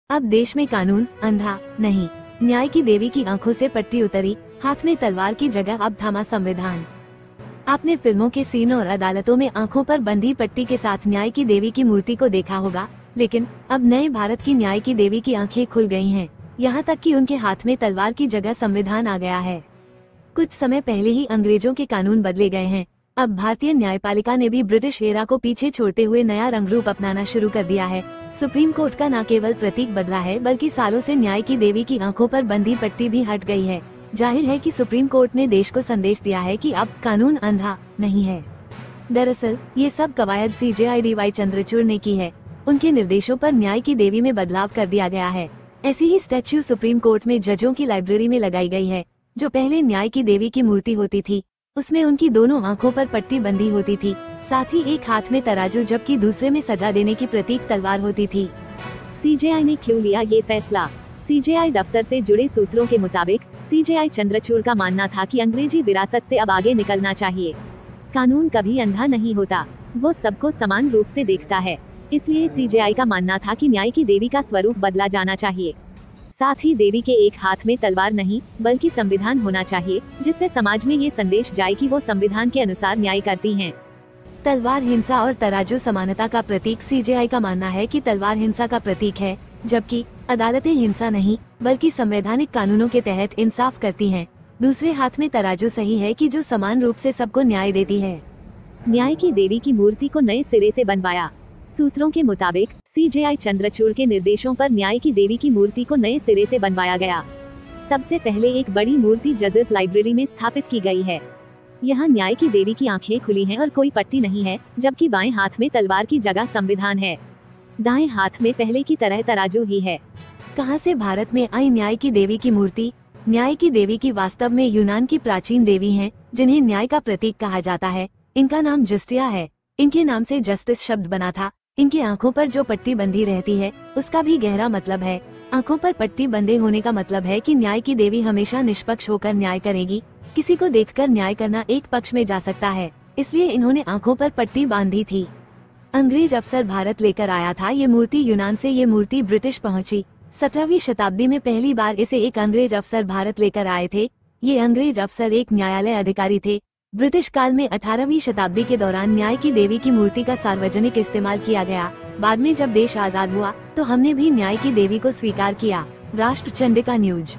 अब देश में कानून अंधा नहीं, न्याय की देवी की आंखों से पट्टी उतरी, हाथ में तलवार की जगह अब थामा संविधान। आपने फिल्मों के सीन और अदालतों में आंखों पर बंधी पट्टी के साथ न्याय की देवी की मूर्ति को देखा होगा, लेकिन अब नए भारत की न्याय की देवी की आंखें खुल गई हैं। यहाँ तक कि उनके हाथ में तलवार की जगह संविधान आ गया है। कुछ समय पहले ही अंग्रेजों के कानून बदले गए हैं। अब भारतीय न्यायपालिका ने भी ब्रिटिश एरा को पीछे छोड़ते हुए नया रंग रूप अपनाना शुरू कर दिया है। सुप्रीम कोर्ट का न केवल प्रतीक बदला है, बल्कि सालों से न्याय की देवी की आंखों पर बंधी पट्टी भी हट गई है। जाहिर है कि सुप्रीम कोर्ट ने देश को संदेश दिया है कि अब कानून अंधा नहीं है। दरअसल ये सब कवायद CJI चंद्रचूड़ ने की है। उनके निर्देशों पर न्याय की देवी में बदलाव कर दिया गया है। ऐसी ही स्टैच्यू सुप्रीम कोर्ट में जजों की लाइब्रेरी में लगाई गई है। जो पहले न्याय की देवी की मूर्ति होती थी, उसमें उनकी दोनों आंखों पर पट्टी बंधी होती थी, साथ ही एक हाथ में तराजू जबकि दूसरे में सजा देने की प्रतीक तलवार होती थी। CJI ने क्यों लिया ये फैसला? CJI दफ्तर से जुड़े सूत्रों के मुताबिक CJI चंद्रचूड़ का मानना था कि अंग्रेजी विरासत से अब आगे निकलना चाहिए। कानून कभी अंधा नहीं होता, वो सबको समान रूप से देखता है। इसलिए CJI का मानना था कि न्याय की देवी का स्वरूप बदला जाना चाहिए। साथ ही देवी के एक हाथ में तलवार नहीं बल्कि संविधान होना चाहिए, जिससे समाज में ये संदेश जाए कि वो संविधान के अनुसार न्याय करती हैं। तलवार हिंसा और तराजू समानता का प्रतीक। CJI का मानना है कि तलवार हिंसा का प्रतीक है, जबकि अदालतें हिंसा नहीं बल्कि संवैधानिक कानूनों के तहत इंसाफ करती हैं। दूसरे हाथ में तराजू सही है कि जो समान रूप से सबको न्याय देती है। न्याय की देवी की मूर्ति को नए सिरे से बनवाया। सूत्रों के मुताबिक CJI चंद्रचूड़ के निर्देशों पर न्याय की देवी की मूर्ति को नए सिरे से बनवाया गया। सबसे पहले एक बड़ी मूर्ति जजेस लाइब्रेरी में स्थापित की गई है। यहाँ न्याय की देवी की आंखें खुली हैं और कोई पट्टी नहीं है, जबकि बाएं हाथ में तलवार की जगह संविधान है। दाएं हाथ में पहले की तरह तराजू ही है। कहां से भारत में आई न्याय की देवी की मूर्ति? न्याय की देवी की वास्तव में यूनान की प्राचीन देवी हैं, जिन्हें न्याय का प्रतीक कहा जाता है। इनका नाम जस्टिया है। इनके नाम से जस्टिस शब्द बना था। इनकी आंखों पर जो पट्टी बंधी रहती है, उसका भी गहरा मतलब है। आंखों पर पट्टी बंधे होने का मतलब है कि न्याय की देवी हमेशा निष्पक्ष होकर न्याय करेगी। किसी को देखकर न्याय करना एक पक्ष में जा सकता है, इसलिए इन्होंने आंखों पर पट्टी बांधी थी। अंग्रेज अफसर भारत लेकर आया था ये मूर्ति यूनान से। ये मूर्ति ब्रिटिश पहुंची। 17वीं शताब्दी में पहली बार इसे एक अंग्रेज अफसर भारत लेकर आए थे। ये अंग्रेज अफसर एक न्यायालय अधिकारी थे। ब्रिटिश काल में 18वीं शताब्दी के दौरान न्याय की देवी की मूर्ति का सार्वजनिक इस्तेमाल किया गया। बाद में जब देश आजाद हुआ तो हमने भी न्याय की देवी को स्वीकार किया। राष्ट्र चंडिका न्यूज।